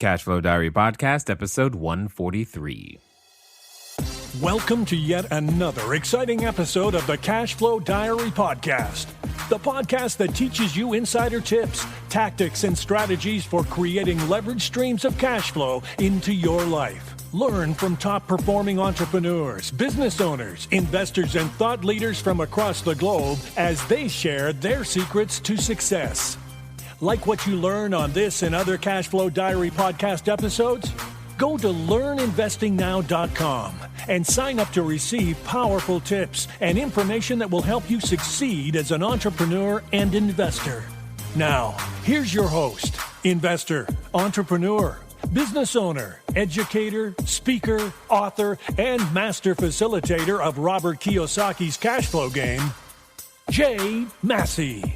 Cashflow Diary Podcast, episode 143. Welcome to yet another exciting episode of the Cashflow Diary Podcast, the podcast that teaches you insider tips, tactics, and strategies for creating leverage streams of cash flow into your life. Learn from top-performing entrepreneurs, business owners, investors, and thought leaders from across the globe as they share their secrets to success. Like what you learn on this and other Cashflow Diary podcast episodes? Go to learninvestingnow.com and sign up to receive powerful tips and information that will help you succeed as an entrepreneur and investor. Now, here's your host, investor, entrepreneur, business owner, educator, speaker, author, and master facilitator of Robert Kiyosaki's cash flow game, Jay Massey.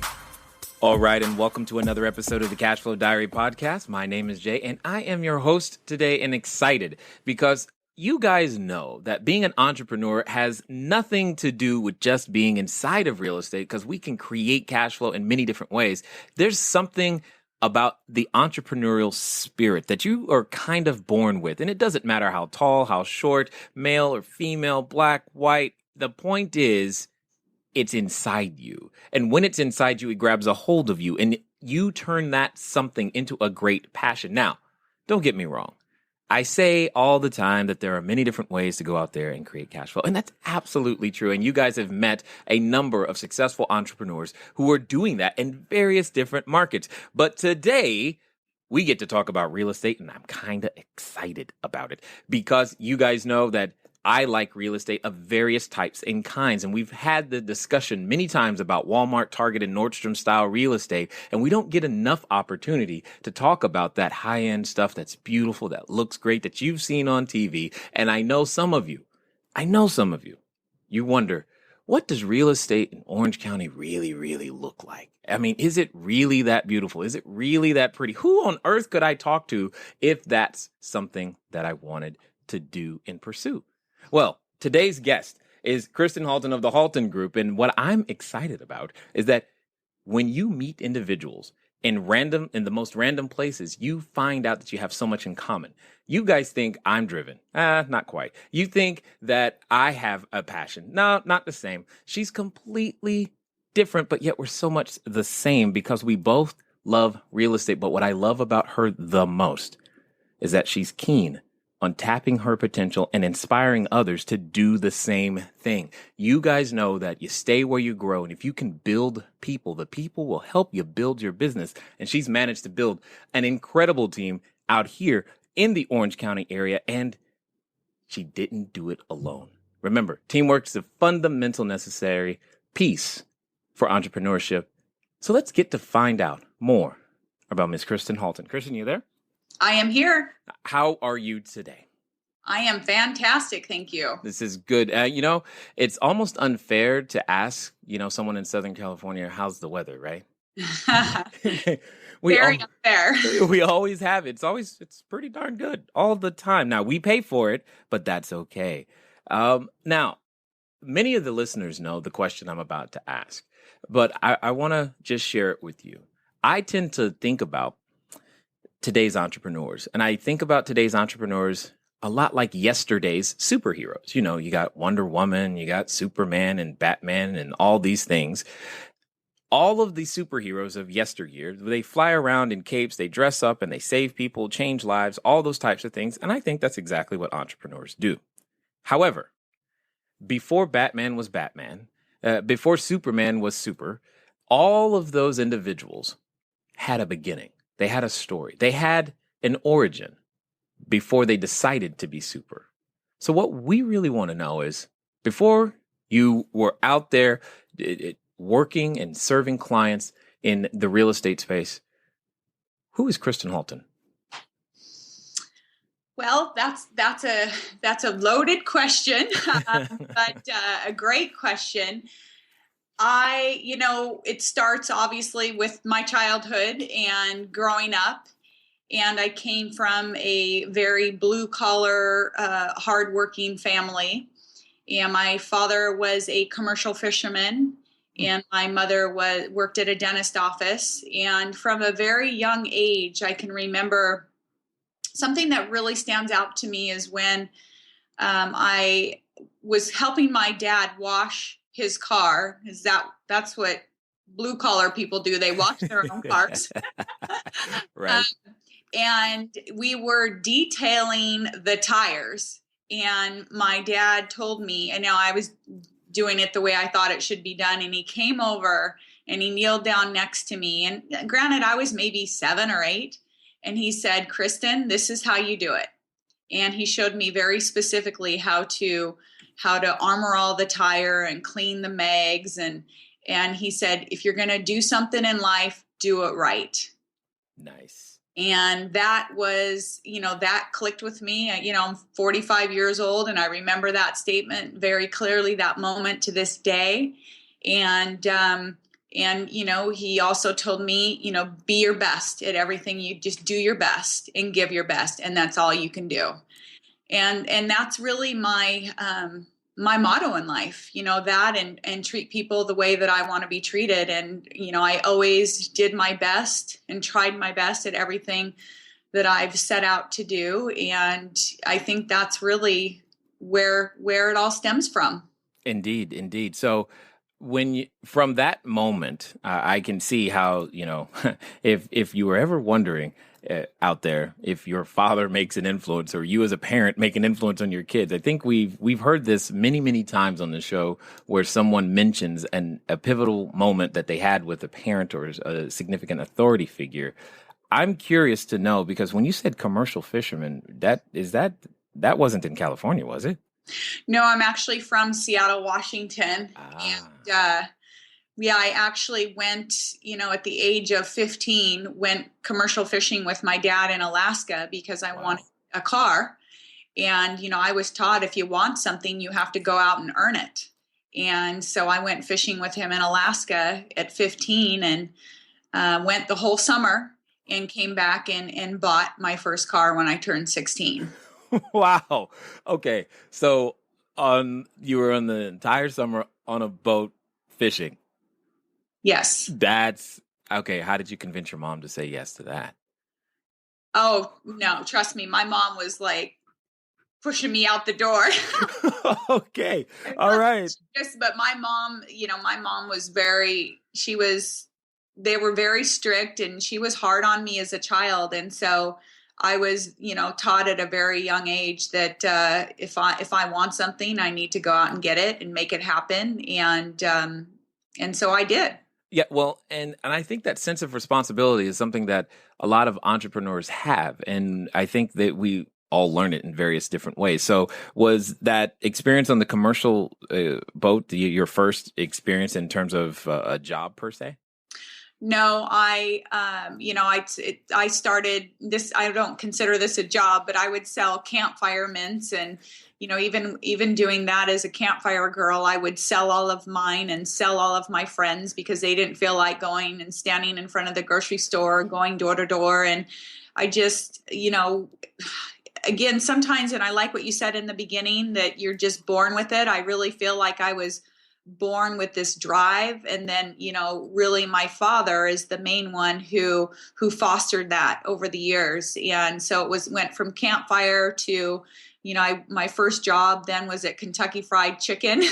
All right, and welcome to another episode of the Cashflow Diary Podcast. My name is Jay, and I am your host today, and excited because you guys know that being an entrepreneur has nothing to do with just being inside of real estate, because we can create cash flow in many different ways. There's something about the entrepreneurial spirit that you are kind of born with, and it doesn't matter how tall, how short, male or female, black, white. The point is, it's inside you. And when it's inside you, it grabs a hold of you and you turn that something into a great passion. Now, don't get me wrong. I say all the time that there are many different ways to go out there and create cash flow. And that's absolutely true. And you guys have met a number of successful entrepreneurs who are doing that in various different markets. But today, we get to talk about real estate, and I'm kind of excited about it because you guys know that I like real estate of various types and kinds, and we've had the discussion many times about Wal-Mart, Target, and Nordstrom style real estate, and we don't get enough opportunity to talk about that high-end stuff that's beautiful, that looks great, that you've seen on TV. And I know some of you, you wonder, what does real estate in Orange County really, really look like? I mean, is it really that beautiful? Is it really that pretty? Who on earth could I talk to if that's something that I wanted to do and pursue? Well, today's guest is Kristin Halton of the Halton Group. And what I'm excited about is that when you meet individuals in the most random places, you find out that you have so much in common. You guys think I'm driven. Not quite. You think that I have a passion. No, not the same. She's completely different, but yet we're so much the same because we both love real estate. But what I love about her the most is that she's keen on tapping her potential and inspiring others to do the same thing. You guys know that you stay where you grow, and if you can build people, the people will help you build your business. And she's managed to build an incredible team out here in the Orange County area, and she didn't do it alone. Remember, teamwork is a fundamental necessary piece for entrepreneurship. So let's get to find out more about Miss Kristin Halton. Kristin, you there? I am here. How are you today? I am fantastic. Thank you. This is good. It's almost unfair to ask, someone in Southern California, how's the weather, right? Very unfair. We always have it. It's pretty darn good all the time. Now, we pay for it, but that's okay. Now, many of the listeners know the question I'm about to ask, but I want to just share it with you. I tend to think about today's entrepreneurs. And I think about today's entrepreneurs a lot like yesterday's superheroes. You got Wonder Woman, you got Superman and Batman and all these things. All of the superheroes of yesteryear, they fly around in capes, they dress up and they save people, change lives, all those types of things. And I think that's exactly what entrepreneurs do. However, before Batman was Batman, before Superman was super, all of those individuals had a beginning. They had a story. They had an origin before they decided to be super. So what we really want to know is, before you were out there working and serving clients in the real estate space, who is Kristin Halton? Well, that's a loaded question, but a great question. It starts obviously with my childhood and growing up. And I came from a very blue collar, hardworking family. And my father was a commercial fisherman, and my mother worked at a dentist office. And from a very young age, I can remember something that really stands out to me is when I was helping my dad wash his car. That's what blue collar people do. They wash their own cars. Right. And we were detailing the tires. And my dad told me, and now I was doing it the way I thought it should be done. And he came over and he kneeled down next to me. And granted, I was maybe 7 or 8. And he said, Kristen, this is how you do it. And he showed me very specifically how to armor all the tire and clean the mags. And he said, if you're going to do something in life, do it right. Nice. And that was, that clicked with me. I'm 45 years old, and I remember that statement very clearly, that moment to this day. And he also told me, be your best at everything. You just do your best and give your best, and that's all you can do. And that's really my motto in life, that and treat people the way that I want to be treated. And, I always did my best and tried my best at everything that I've set out to do. And I think that's really where it all stems from. Indeed, indeed. So from that moment, I can see how, if you were ever wondering out there, if your father makes an influence or you as a parent make an influence on your kids, I think we've heard this many, many times on the show where someone mentions a pivotal moment that they had with a parent or a significant authority figure. I'm curious to know, because when you said commercial fisherman, that wasn't in California, was it? No, I'm actually from Seattle, Washington. And I actually went, at the age of 15, went commercial fishing with my dad in Alaska because I wanted a car. And, I was taught if you want something, you have to go out and earn it. And so I went fishing with him in Alaska at 15 and went the whole summer and came back and bought my first car when I turned 16. Wow. Okay. So you were on the entire summer on a boat fishing. Yes. That's okay. How did you convince your mom to say yes to that? Oh, no, trust me. My mom was like pushing me out the door. Okay. All right. But my mom, was they were very strict, and she was hard on me as a child. And so I was, taught at a very young age that if I want something, I need to go out and get it and make it happen. And so I did. Yeah, well, and I think that sense of responsibility is something that a lot of entrepreneurs have, and I think that we all learn it in various different ways. So was that experience on the commercial boat your first experience in terms of a job per se? No, I started this. I don't consider this a job, but I would sell campfire mints, and even doing that as a campfire girl, I would sell all of mine and sell all of my friends because they didn't feel like going and standing in front of the grocery store, going door to door, and I just, again, sometimes, and I like what you said in the beginning that you're just born with it. I really feel like I was born with this drive, and then really my father is the main one who fostered that over the years. And so it went from campfire to my first job then was at Kentucky Fried Chicken.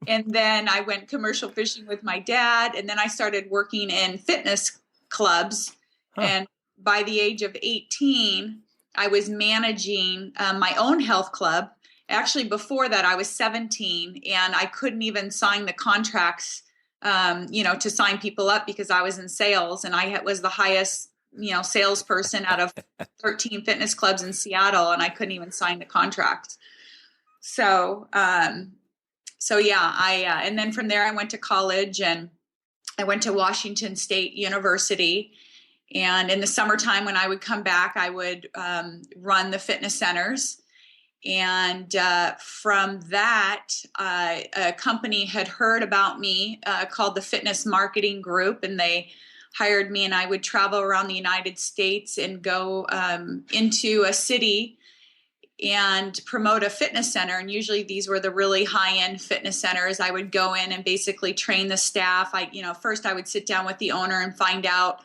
And then I went commercial fishing with my dad, and then I started working in fitness clubs. And by the age of 18 I was managing my own health club. Actually, before that, I was 17 and I couldn't even sign the contracts, to sign people up because I was in sales, and I was the highest, salesperson out of 13 fitness clubs in Seattle, and I couldn't even sign the contract. So yeah, and then from there I went to college, and I went to Washington State University. And in the summertime, when I would come back, I would run the fitness centers. And from that, a company had heard about me called the Fitness Marketing Group, and they hired me, and I would travel around the United States and go into a city and promote a fitness center. And usually these were the really high-end fitness centers. I would go in and basically train the staff. First I would sit down with the owner and find out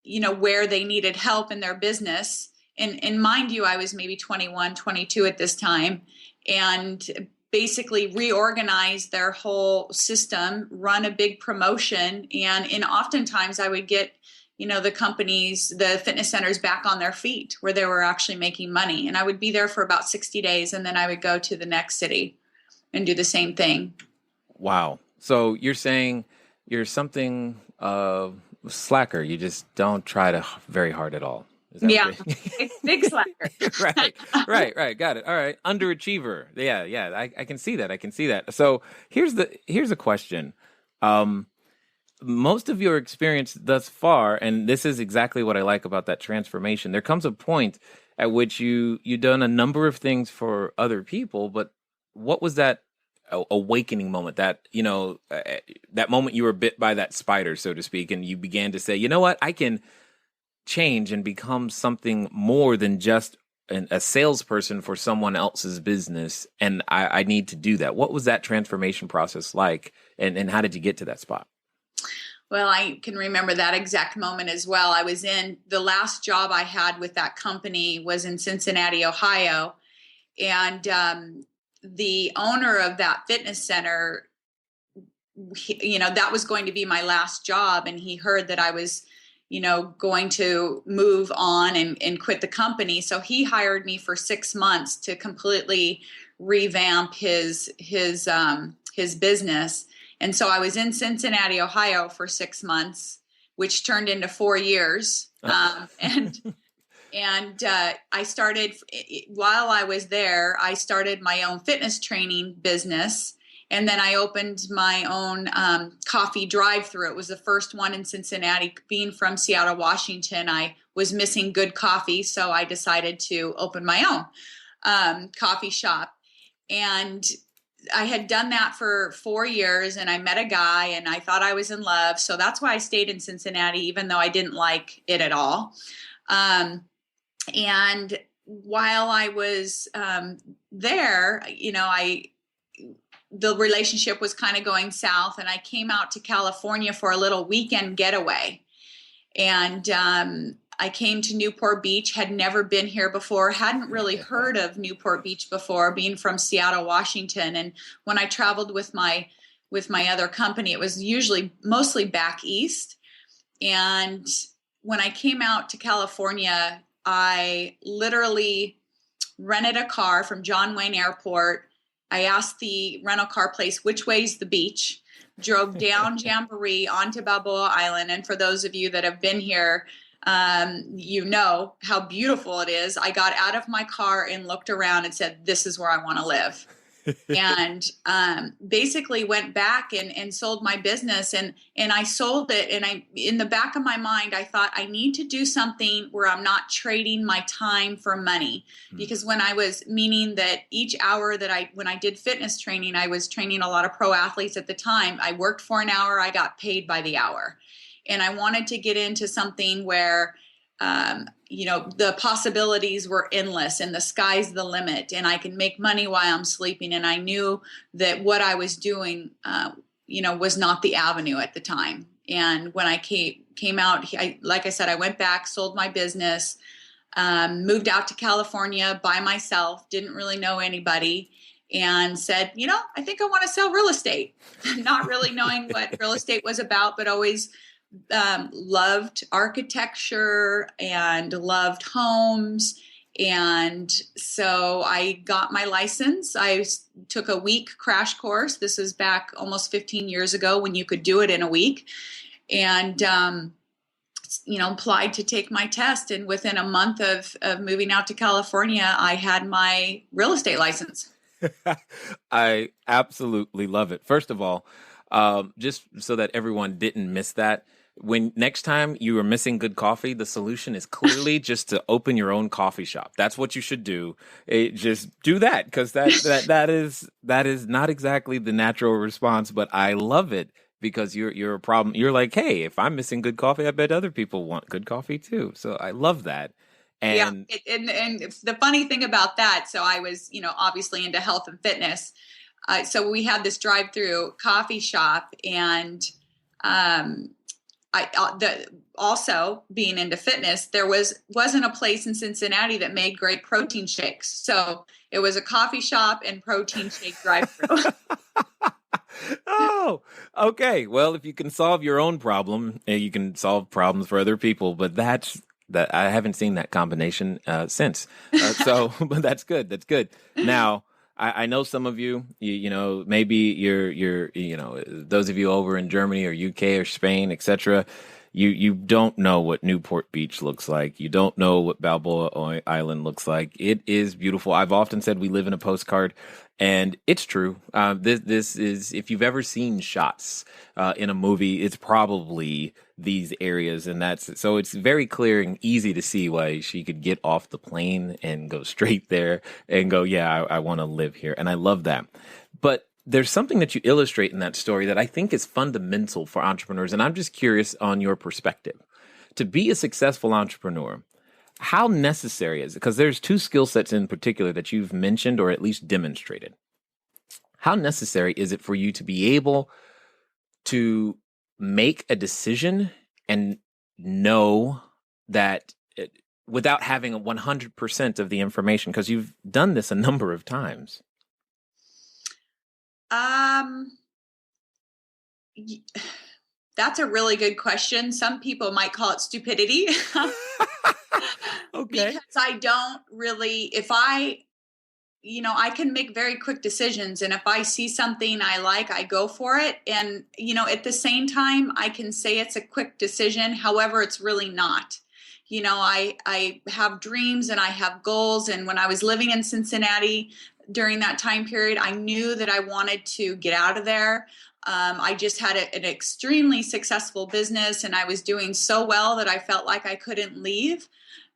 where they needed help in their business. And mind you, I was maybe 21, 22 at this time, and basically reorganize their whole system, run a big promotion. And oftentimes I would get, the companies, the fitness centers back on their feet where they were actually making money. And I would be there for about 60 days. And then I would go to the next city and do the same thing. Wow. So you're saying you're something slacker. You just don't try very hard at all. Yeah, big slacker. Right. Got it. All right. Underachiever. Yeah. I can see that. So here's a question. Most of your experience thus far, and this is exactly what I like about that transformation, there comes a point at which you've done a number of things for other people, but what was that awakening moment, that, that moment you were bit by that spider, so to speak, and you began to say, you know what, I can change and become something more than just a salesperson for someone else's business, and I need to do that. What was that transformation process like, and how did you get to that spot? Well, I can remember that exact moment as well. I was in the last job I had with that company was in Cincinnati, Ohio. And the owner of that fitness center, that was going to be my last job. And he heard that I was, going to move on and quit the company. So he hired me for 6 months to completely revamp his business. And so I was in Cincinnati, Ohio for 6 months, which turned into 4 years. And I started, while I was there, I started my own fitness training business. And then I opened my own coffee drive-through. It was the first one in Cincinnati. Being from Seattle, Washington, I was missing good coffee. So I decided to open my own coffee shop. And I had done that for 4 years, and I met a guy and I thought I was in love. So that's why I stayed in Cincinnati, even though I didn't like it at all. And while I was there, the relationship was kind of going south, and I came out to California for a little weekend getaway. And I came to Newport Beach, had never been here before, hadn't really heard of Newport Beach before, being from Seattle, Washington. And when I traveled with my other company, it was mostly back east. And when I came out to California, I literally rented a car from John Wayne Airport. I asked the rental car place, which way's the beach? Drove down Jamboree onto Balboa Island. And for those of you that have been here, you know how beautiful it is. I got out of my car and looked around and said, this is where I want to live. And basically went back and sold my business, and I sold it. And in the back of my mind, I thought I need to do something where I'm not trading my time for money. Because meaning that each hour when I did fitness training, I was training a lot of pro athletes at the time. I worked for an hour, I got paid by the hour. And I wanted to get into something where, the possibilities were endless and the sky's the limit, and I can make money while I'm sleeping. And I knew that what I was doing, was not the avenue at the time. And when I came out, like I said, I went back, sold my business, moved out to California by myself, didn't really know anybody, and said, I think I want to sell real estate, not really knowing what real estate was about, but always loved architecture and loved homes. And so I got my license. I took a week crash course. This is back almost 15 years ago when you could do it in a week, and, applied to take my test. And within a month of moving out to California, I had my real estate license. I absolutely love it. First of all, just so that everyone didn't miss that, when next time you are missing good coffee, the solution is clearly just to open your own coffee shop. That's what you should do. Just do that, because that is not exactly the natural response. But I love it, because you're a problem. You're like, hey, if I'm missing good coffee, I bet other people want good coffee too. So I love that. And and the funny thing about that, so I was, obviously into health and fitness. So we had this drive-through coffee shop, and also being into fitness, there wasn't a place in Cincinnati that made great protein shakes. So it was a coffee shop and protein shake drive-through. Oh, okay. Well, if you can solve your own problem, you can solve problems for other people. But that I haven't seen that combination since. But that's good. That's good. Now, I know some of you, maybe you're, those of you over in Germany or UK or Spain, etc. You don't know what Newport Beach looks like. You don't know what Balboa Island looks like. It is beautiful. I've often said we live in a postcard, and it's true. This is, if you've ever seen shots in a movie, it's probably these areas, and so it's very clear and easy to see why she could get off the plane and go straight there and go, yeah, I want to live here, and I love that. But there's something that you illustrate in that story that I think is fundamental for entrepreneurs, and I'm just curious on your perspective. To be a successful entrepreneur, how necessary is it? Because there's two skill sets in particular that you've mentioned or at least demonstrated. How necessary is it for you to be able to make a decision and know that without having 100% of the information? Because you've done this a number of times. That's a really good question. Some people might call it stupidity. Okay. Because I don't really, I can make very quick decisions. And if I see something I like, I go for it. And, at the same time, I can say it's a quick decision. However, it's really not. I have dreams and I have goals. And when I was living in Cincinnati during that time period, I knew that I wanted to get out of there. I just had an extremely successful business, and I was doing so well that I felt like I couldn't leave.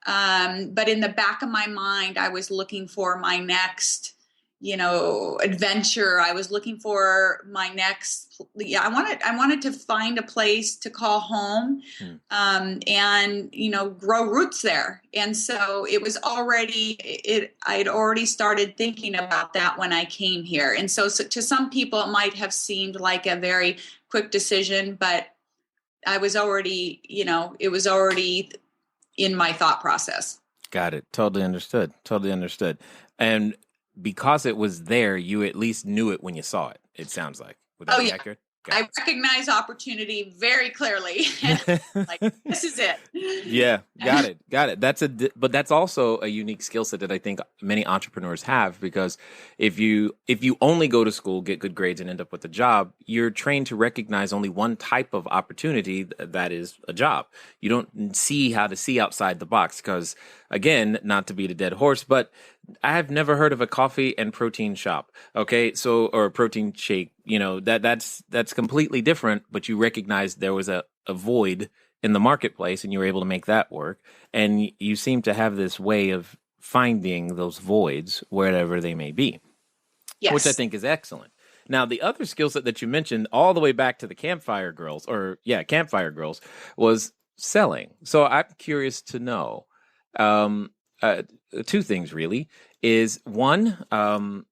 But in the back of my mind, I was looking for my next, adventure. I was looking for my next, I wanted to find a place to call home, and, grow roots there. And so it was I'd already started thinking about that when I came here. And so to some people, it might have seemed like a very quick decision, but I was already, it was already in my thought process. Got it. Totally understood. And because it was there, you at least knew it when you saw it, it sounds like. Would that be accurate? I recognize opportunity very clearly. Like, this is it. Yeah, got it. But that's also a unique skill set that I think many entrepreneurs have, because if you only go to school, get good grades, and end up with a job, you're trained to recognize only one type of opportunity, that is a job. You don't see how to see outside the box, because, again, not to beat a dead horse, but I've never heard of a coffee and protein shop. Okay. or a protein shake, that's completely different, but you recognize there was a void in the marketplace and you were able to make that work. And you seem to have this way of finding those voids wherever they may be, yes, which I think is excellent. Now, the other skill set that you mentioned all the way back to the Campfire Girls, was selling. So I'm curious to know, two things really. Is one,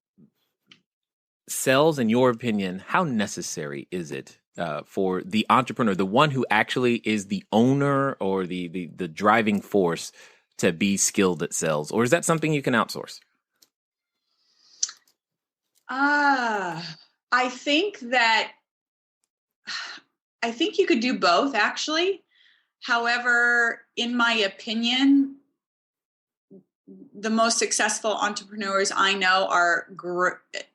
sales, in your opinion, how necessary is it for the entrepreneur, the one who actually is the owner or the driving force, to be skilled at sales? Or is that something you can outsource? I think you could do both, actually. However, in my opinion, the most successful entrepreneurs I know are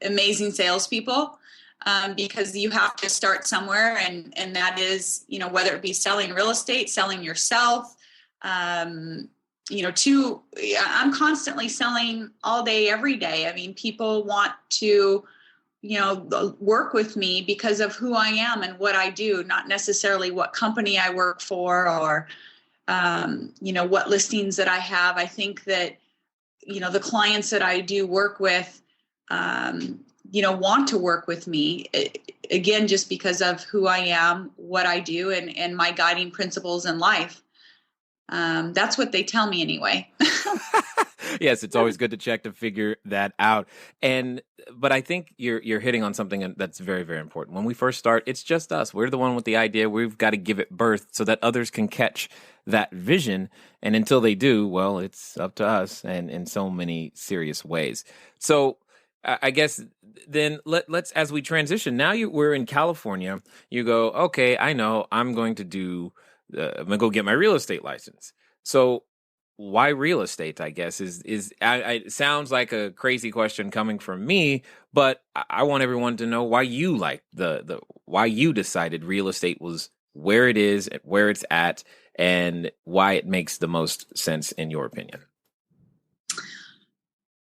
amazing salespeople, because you have to start somewhere, and that is, whether it be selling real estate, selling yourself. I'm constantly selling all day, every day. I mean, people want to, work with me because of who I am and what I do, not necessarily what company I work for or, what listings that I have. I think that, the clients that I do work with, want to work with me, again, just because of who I am, what I do, and my guiding principles in life. That's what they tell me anyway. Yes, it's always good to check to figure that out. But I think you're hitting on something that's very, very important. When we first start, it's just us. We're the one with the idea. We've got to give it birth so that others can catch that vision. And until they do, well, it's up to us, and in so many serious ways. So I guess then let's, as we transition, now we're in California. You go, okay, I know I'm going to I'm going to go get my real estate license. So why real estate, I guess, it sounds like a crazy question coming from me, but I want everyone to know why you like why you decided real estate was where it is, where it's at, and why it makes the most sense in your opinion.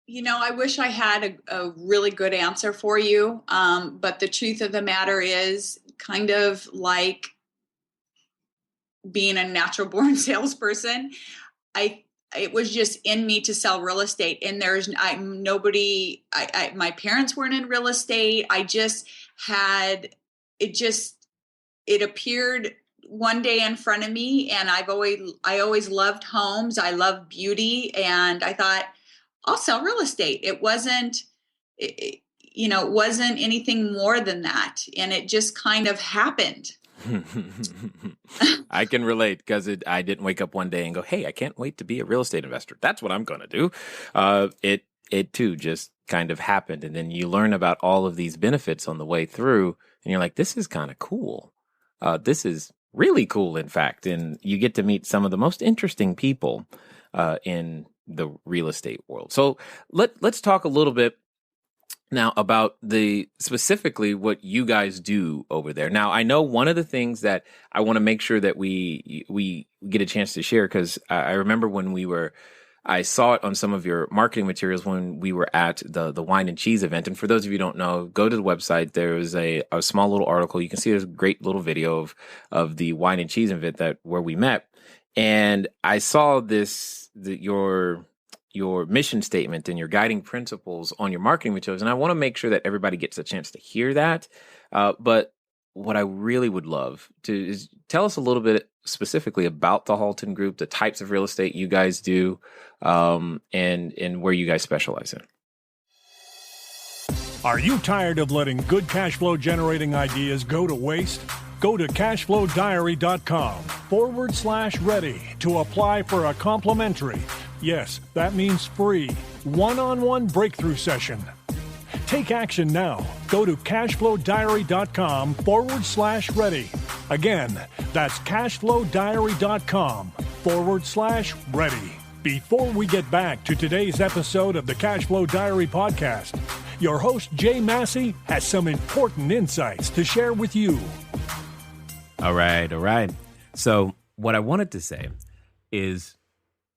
I wish I had a really good answer for you. But the truth of the matter is kind of like being a natural born salesperson. It was just in me to sell real estate, and my parents weren't in real estate. It appeared one day in front of me, and I always loved homes. I love beauty, and I thought, I'll sell real estate. It wasn't anything more than that. And it just kind of happened. I can relate because I didn't wake up one day and go, hey, I can't wait to be a real estate investor. That's what I'm going to do. It too just kind of happened. And then you learn about all of these benefits on the way through, and you're like, this is kind of cool. This is really cool, in fact. And you get to meet some of the most interesting people in the real estate world. So let's talk a little bit now about specifically what you guys do over there. Now, I know one of the things that I want to make sure that we get a chance to share, because I remember when I saw it on some of your marketing materials when we were at the wine and cheese event. And for those of you who don't know, go to the website. There is a small little article. You can see there's a great little video of the wine and cheese event where we met. And I saw your mission statement and your guiding principles on your marketing materials. And I want to make sure that everybody gets a chance to hear that. But what I really would love is tell us a little bit specifically about the Halton Group, the types of real estate you guys do, and where you guys specialize in. Are you tired of letting good cash flow generating ideas go to waste? Go to cashflowdiary.com/ready to apply for a complimentary, yes, that means free, one-on-one breakthrough session. Take action now. Go to cashflowdiary.com/ready. Again, that's cashflowdiary.com/ready. Before we get back to today's episode of the Cashflow Diary podcast, your host, Jay Massey, has some important insights to share with you. All right. So what I wanted to say is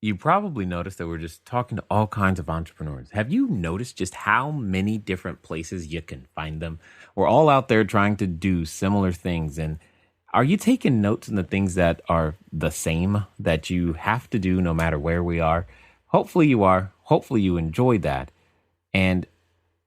you probably noticed that we're just talking to all kinds of entrepreneurs. Have you noticed just how many different places you can find them? We're all out there trying to do similar things. And are you taking notes on the things that are the same that you have to do no matter where we are? Hopefully you are. Hopefully you enjoy that. And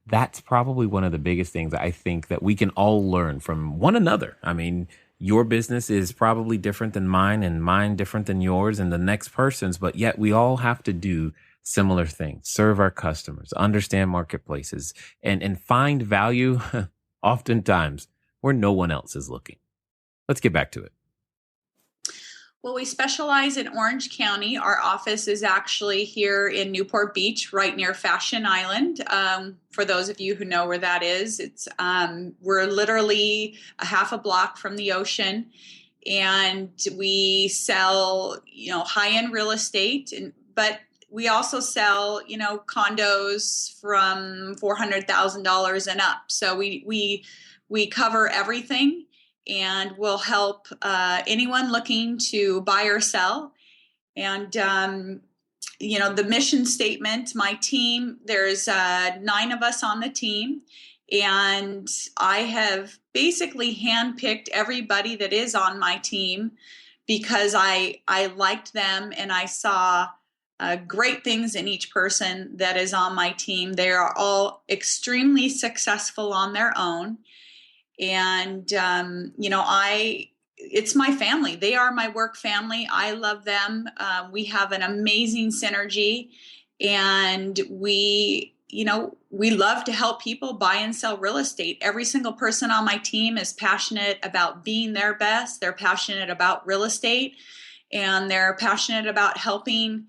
that's probably one of the biggest things I think that we can all learn from one another. I mean, your business is probably different than mine, and mine different than yours and the next person's, but yet we all have to do similar things, serve our customers, understand marketplaces, and find value oftentimes where no one else is looking. Let's get back to it. Well, we specialize in Orange County. Our office is actually here in Newport Beach, right near Fashion Island. For those of you who know where that is, we're literally a half a block from the ocean, and we sell, high-end real estate, but we also sell, condos from $400,000 and up. So we cover everything. And we'll help anyone looking to buy or sell. And, the mission statement, my team, there's 9 of us on the team. And I have basically handpicked everybody that is on my team because I liked them and I saw great things in each person that is on my team. They are all extremely successful on their own. And, it's my family. They are my work family. I love them. We have an amazing synergy. And we love to help people buy and sell real estate. Every single person on my team is passionate about being their best. They're passionate about real estate, and they're passionate about helping,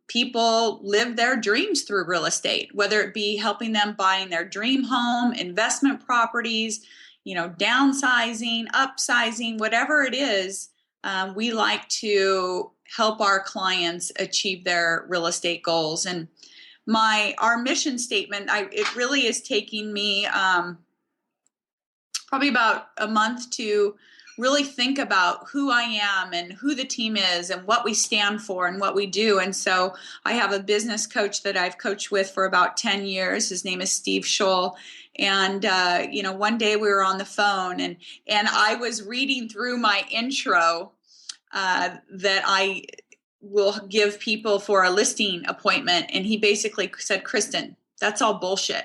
people live their dreams through real estate, whether it be helping them buying their dream home, investment properties, downsizing, upsizing, whatever it is. We like to help our clients achieve their real estate goals. And our mission statement, it really is taking me probably about a month to really think about who I am and who the team is and what we stand for and what we do. And so I have a business coach that I've coached with for about 10 years. His name is Steve Scholl. And, one day we were on the phone and I was reading through my intro that I will give people for a listing appointment. And he basically said, Kristen, that's all bullshit.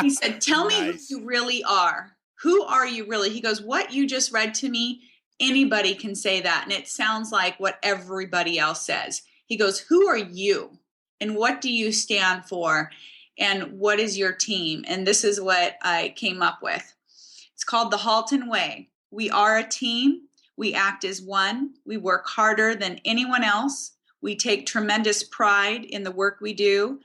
He said, tell me who you really are. Who are you really? He goes, what you just read to me, anybody can say that. And it sounds like what everybody else says. He goes, who are you? And what do you stand for? And what is your team? And this is what I came up with. It's called the Halton Way. We are a team. We act as one. We work harder than anyone else. We take tremendous pride in the work we do.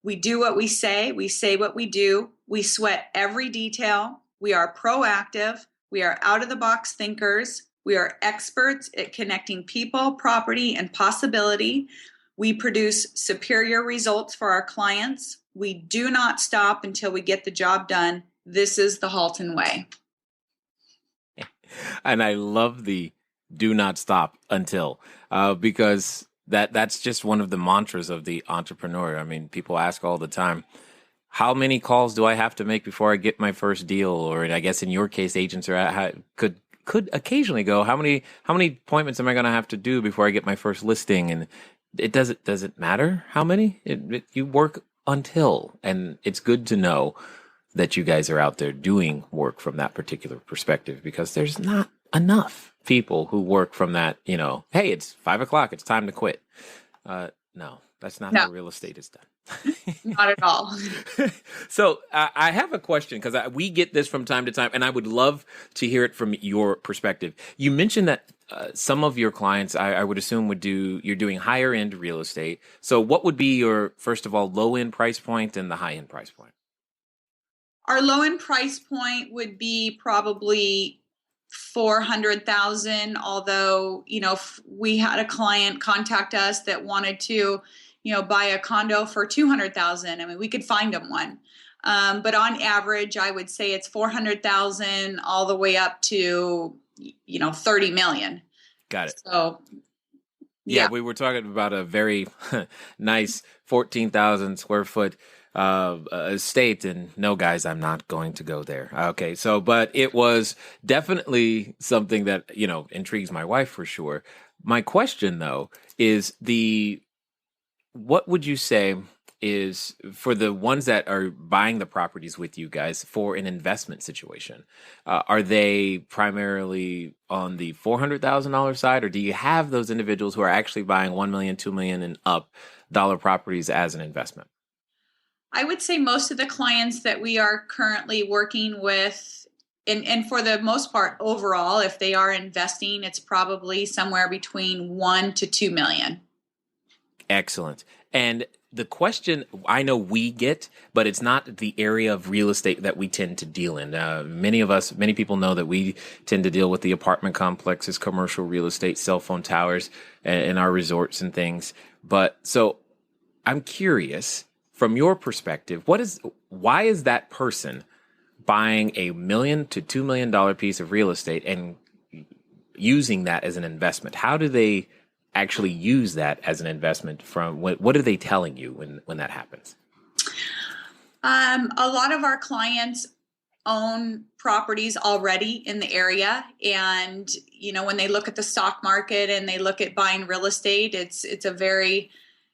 We do what we say what we do. We sweat every detail. We are proactive. We are out-of-the-box thinkers. We are experts at connecting people, property, and possibility. We produce superior results for our clients. We do not stop until we get the job done. This is the Halton Way. And I love the do not stop until, because that's just one of the mantras of the entrepreneur. I mean, people ask all the time, how many calls do I have to make before I get my first deal? Or I guess in your case, agents could occasionally go, how many appointments am I going to have to do before I get my first listing? And it doesn't matter how many. You work until, and it's good to know that you guys are out there doing work from that particular perspective, because there's not enough people who work from that, hey, it's 5:00, it's time to quit. No, that's not how real estate is done. Not at all. So I have a question, because we get this from time to time, and I would love to hear it from your perspective. You mentioned that some of your clients, I would assume, you're doing higher end real estate. So what would be your, first of all, low end price point and the high end price point? Our low end price point would be probably $400,000. Although, if we had a client contact us that wanted to, buy a condo for $200,000, I mean, we could find them one. But on average, I would say it's $400,000 all the way up to, $30 million. Got it. So, yeah, we were talking about a very nice 14,000 square foot estate, and no, guys, I'm not going to go there. Okay, so, but it was definitely something that, intrigues my wife for sure. My question, though, is what would you say is, for the ones that are buying the properties with you guys for an investment situation, are they primarily on the $400,000 side, or do you have those individuals who are actually buying $1 million, $2 million and up dollar properties as an investment? I would say most of the clients that we are currently working with, and for the most part overall, if they are investing, it's probably somewhere between 1 to 2 million. Excellent. And the question I know we get, but it's not the area of real estate that we tend to deal in. Many people know that we tend to deal with the apartment complexes, commercial real estate, cell phone towers, and our resorts and things. But so I'm curious, from your perspective, why is that person buying $1 million to $2 million piece of real estate and using that as an investment? How do they actually use that as an investment? What are they telling you when that happens? A lot of our clients own properties already in the area, and when they look at the stock market and they look at buying real estate, it's a very,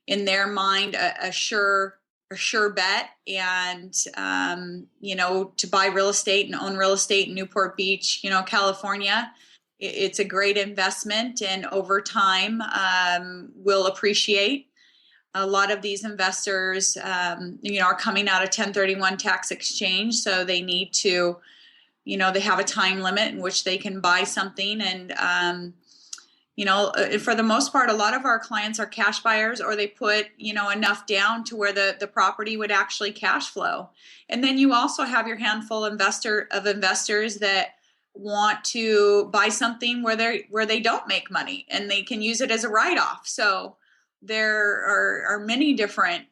in their mind, a sure bet. And to buy real estate and own real estate in Newport Beach, California, it's a great investment, and over time will appreciate. a lot of these investors, are coming out of 1031 tax exchange. So they need to, they have a time limit in which they can buy something. And, for the most part, a lot of our clients are cash buyers, or they put, enough down to where the property would actually cash flow. And then you also have your handful of investors that want to buy something where they don't make money and they can use it as a write-off. So there are many different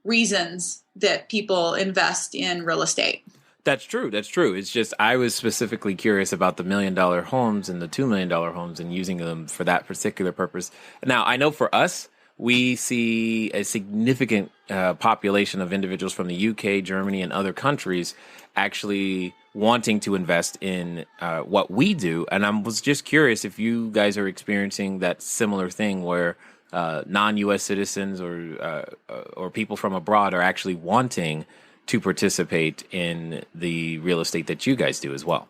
reasons that people invest in real estate. That's true. It's just I was specifically curious about the $1 million homes and the $2 million homes and using them for that particular purpose. Now, I know for us, we see a significant population of individuals from the UK, Germany, and other countries actually wanting to invest in what we do. And I was just curious if you guys are experiencing that similar thing where non-U.S. citizens or people from abroad are actually wanting to participate in the real estate that you guys do as well.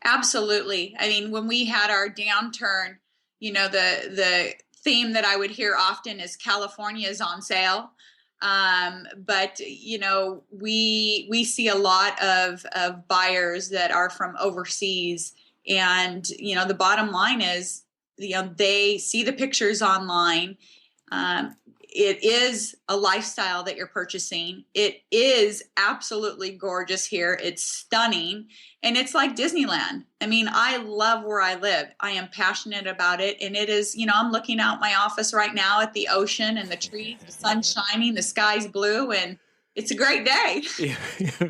Absolutely. I mean, when we had our downturn, the theme that I would hear often is California is on sale. But we see a lot of buyers that are from overseas, and, the bottom line is, they see the pictures online. It is a lifestyle that you're purchasing. It is absolutely gorgeous here. It's stunning. And it's like Disneyland. I mean, I love where I live. I am passionate about it. And it is, I'm looking out my office right now at the ocean and the trees, the sun's shining, the sky's blue, and it's a great day.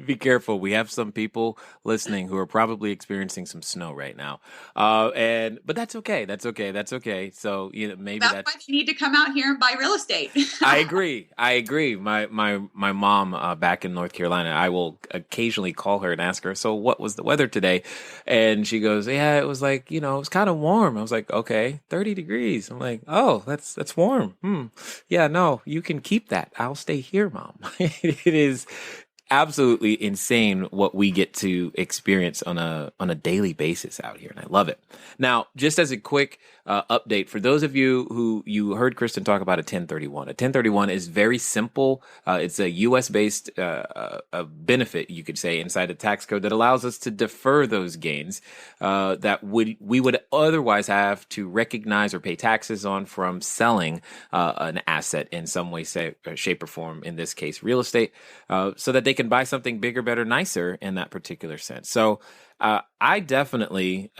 Be careful. We have some people listening who are probably experiencing some snow right now. But that's okay. That's okay. So, maybe that's why they need to come out here and buy real estate. I agree. My mom back in North Carolina, I will occasionally call her and ask her, so what was the weather today? And she goes, yeah, it was like, it was kind of warm. I was like, okay, 30 degrees. I'm like, oh, that's warm. Yeah, no, you can keep that. I'll stay here, Mom. It is absolutely insane what we get to experience on a daily basis out here, and I love it. Now, just as a quick update, for those of you who you heard Kristen talk about a 1031. A 1031 is very simple. It's a U.S.-based benefit, you could say, inside the tax code that allows us to defer those gains that we would otherwise have to recognize or pay taxes on from selling an asset in some way, shape, or form, in this case, real estate, so that they can buy something bigger, better, nicer in that particular sense. So I definitely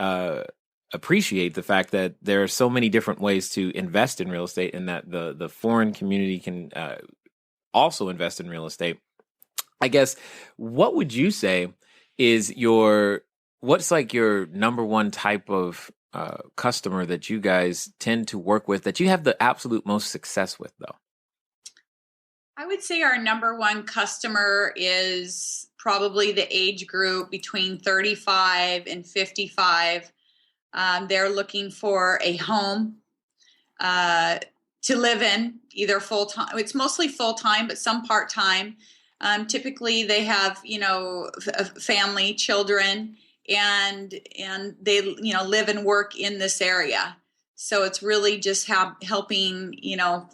appreciate the fact that there are so many different ways to invest in real estate, and that the foreign community can also invest in real estate. I guess, what would you say is what's like your number one type of customer that you guys tend to work with, that you have the absolute most success with, though? I would say our number one customer is probably the age group between 35 and 55. They're looking for a home to live in, either full-time. It's mostly full-time, but some part-time. Typically, they have, family, children, and they, live and work in this area. So it's really just helping,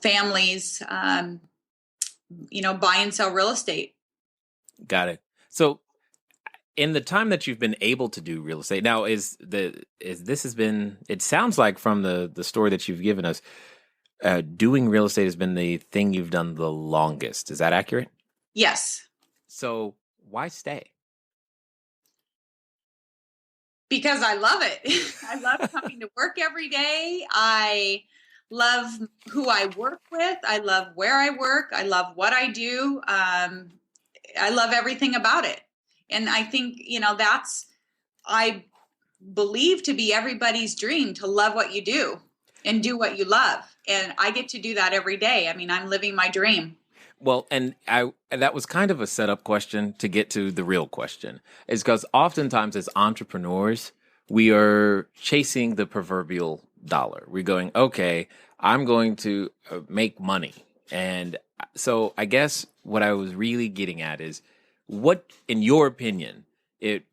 families, buy and sell real estate. Got it. So in the time that you've been able to do real estate now, it sounds like from the story that you've given us, doing real estate has been the thing you've done the longest. Is that accurate? Yes. So why stay? Because I love it. I love coming to work every day. I love who I work with. I love where I work. I love what I do. I love everything about it. And I think, I believe to be everybody's dream, to love what you do and do what you love. And I get to do that every day. I mean, I'm living my dream. Well, and that was kind of a setup question to get to the real question, is because oftentimes as entrepreneurs, we are chasing the proverbial dollar. We're going, okay, I'm going to make money. And so I guess what I was really getting at is, what, in your opinion,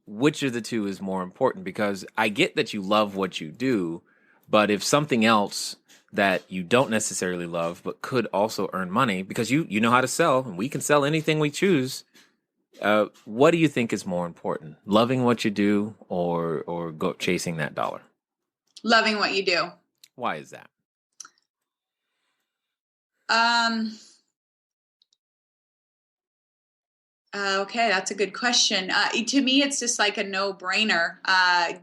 which of the two is more important? Because I get that you love what you do, But if something else that you don't necessarily love, but could also earn money because you know how to sell and we can sell anything we choose. What do you think is more important? Loving what you do or go chasing that dollar? Loving what you do. Why is that? Okay, that's a good question. To me, it's just like a no-brainer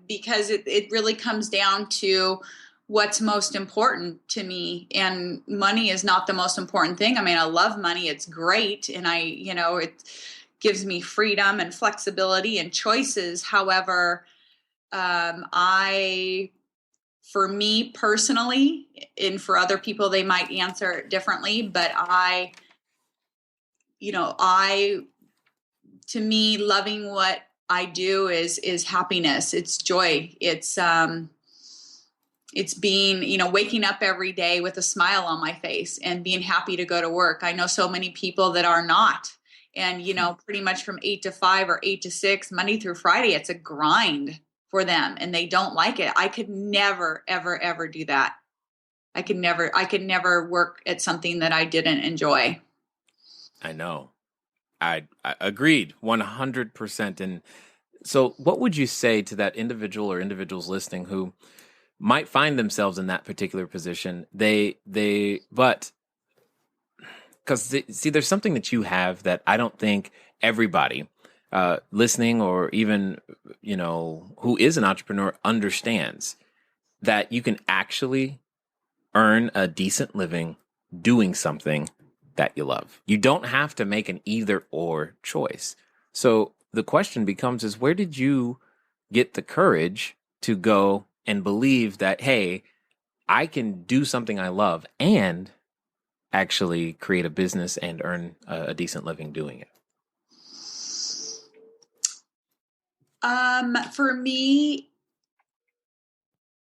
because it really comes down to what's most important to me. And money is not the most important thing. I mean, I love money. It's great. And it gives me freedom and flexibility and choices. However, for me personally, and for other people, they might answer it differently, but to me, loving what I do is happiness. It's joy. It's being, waking up every day with a smile on my face and being happy to go to work. I know so many people that are not. And, pretty much from 8 to 5 or 8 to 6, Monday through Friday, it's a grind for them and they don't like it. I could never, ever, ever do that. I could never work at something that I didn't enjoy. I know. I agreed 100%. And so what would you say to that individual or individuals listening who might find themselves in that particular position? But because see, there's something that you have that I don't think everybody listening or even, who is an entrepreneur understands, that you can actually earn a decent living doing something that you love. You don't have to make an either or choice. So the question becomes is, where did you get the courage to go and believe that, hey, I can do something I love and actually create a business and earn a decent living doing it? For me,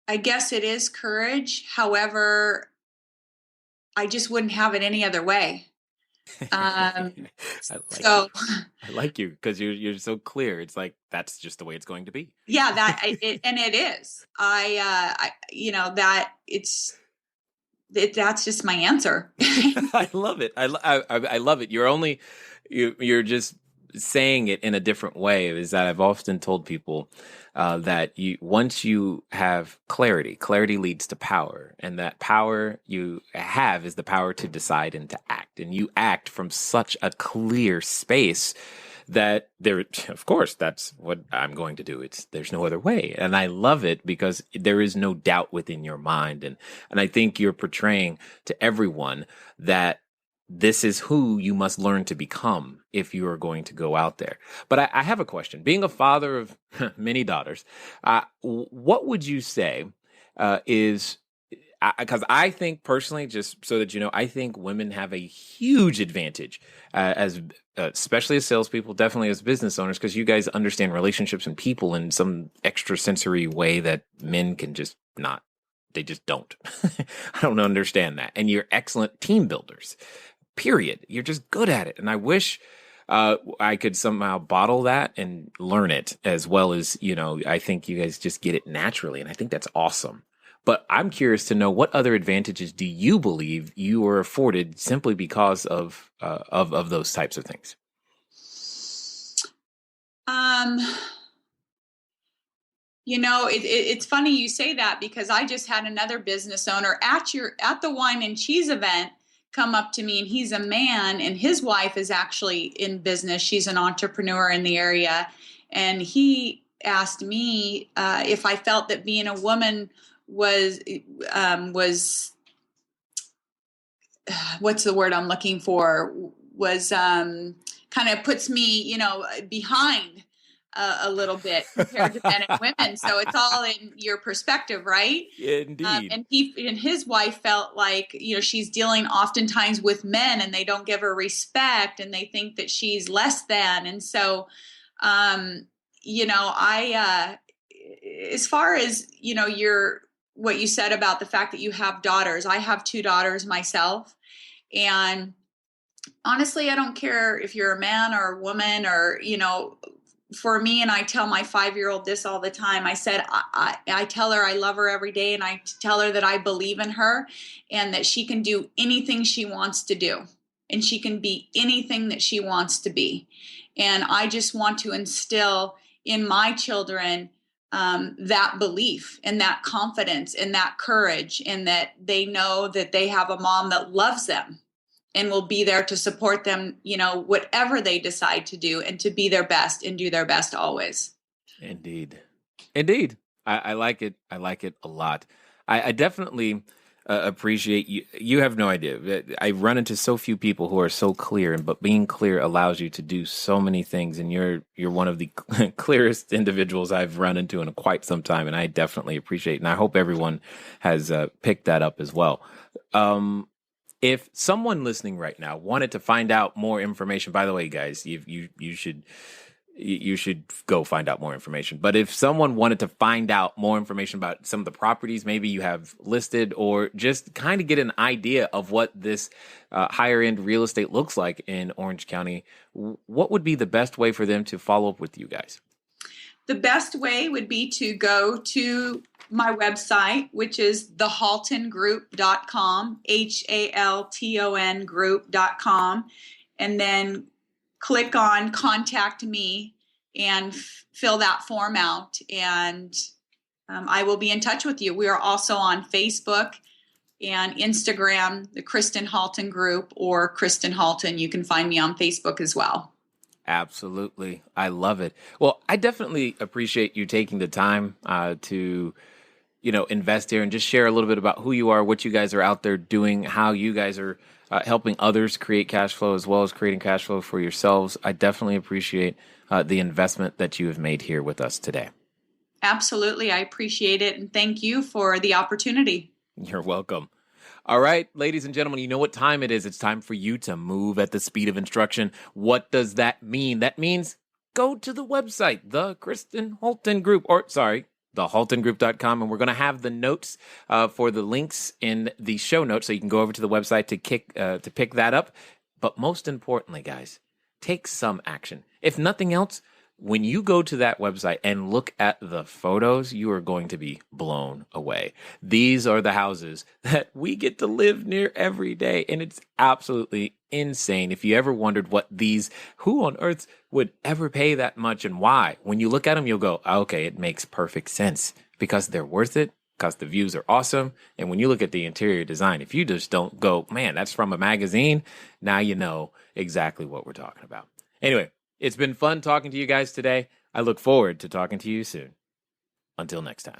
I guess it is courage. However, I just wouldn't have it any other way. I like you because you're so clear. It's like that's just the way it's going to be. Yeah, and it is. That's just my answer. I love it. I love it. You're just saying it in a different way. Is that I've often told people that once you have clarity leads to power, and that power you have is the power to decide and to act, and you act from such a clear space that of course, that's what I'm going to do. There's no other way. And I love it because there is no doubt within your mind. And I think you're portraying to everyone that this is who you must learn to become if you are going to go out there. But I have a question. Being a father of many daughters, what would you say is, because I think personally, just so that you know, I think women have a huge advantage especially as salespeople, definitely as business owners, because you guys understand relationships and people in some extrasensory way that men can just not. They just don't. I don't understand that. And you're excellent team builders, period. You're just good at it. And I wish I could somehow bottle that and learn it as well as, I think you guys just get it naturally. And I think that's awesome. But I'm curious to know, what other advantages do you believe you were afforded simply because of those types of things? It's funny you say that because I just had another business owner at the wine and cheese event come up to me, and he's a man and his wife is actually in business. She's an entrepreneur in the area. And he asked me if I felt that being a woman was what's the word I'm looking for, was kind of puts me, behind a little bit compared to men and women. So it's all in your perspective, right? Indeed. And his wife felt like, she's dealing oftentimes with men and they don't give her respect and they think that she's less than. And so, I, as far as, what you said about the fact that you have daughters, I have 2 daughters myself. And honestly, I don't care if you're a man or a woman or, for me, and I tell my 5-year-old this all the time, I said, I tell her I love her every day, and I tell her that I believe in her and that she can do anything she wants to do, and she can be anything that she wants to be. And I just want to instill in my children that belief and that confidence and that courage, and that they know that they have a mom that loves them and will be there to support them, whatever they decide to do, and to be their best and do their best always. Indeed. I like it. I like it a lot. I definitely appreciate you. You have no idea. I run into so few people who are so clear, but being clear allows you to do so many things. And you're one of the clearest individuals I've run into in quite some time. And I definitely appreciate it. And I hope everyone has picked that up as well. If someone listening right now wanted to find out more information, by the way, guys, you should go find out more information. But if someone wanted to find out more information about some of the properties maybe you have listed, or just kind of get an idea of what this higher end real estate looks like in Orange County, what would be the best way for them to follow up with you guys? The best way would be to go to my website, which is thehaltongroup.com, HALTON group.com, and then click on Contact Me and fill that form out, and I will be in touch with you. We are also on Facebook and Instagram, the Kristin Halton Group, or Kristin Halton. You can find me on Facebook as well. Absolutely. I love it. Well, I definitely appreciate you taking the time to, invest here and just share a little bit about who you are, what you guys are out there doing, how you guys are helping others create cash flow as well as creating cash flow for yourselves. I definitely appreciate the investment that you have made here with us today. Absolutely. I appreciate it. And thank you for the opportunity. You're welcome. All right, ladies and gentlemen, you know what time it is. It's time for you to move at the speed of instruction. What does that mean? That means go to the website, the Kristin Halton Group, thehaltongroup.com, and we're going to have the notes for the links in the show notes, so you can go over to the website to pick that up. But most importantly, guys, take some action. If nothing else, when you go to that website and look at the photos, you are going to be blown away. These are the houses that we get to live near every day, and it's absolutely insane. If you ever wondered who on earth would ever pay that much and why, when you look at them, you'll go, okay, it makes perfect sense, because they're worth it, because the views are awesome. And when you look at the interior design, if you just don't go, man, that's from a magazine, now you know exactly what we're talking about. Anyway, it's been fun talking to you guys today. I look forward to talking to you soon. Until next time.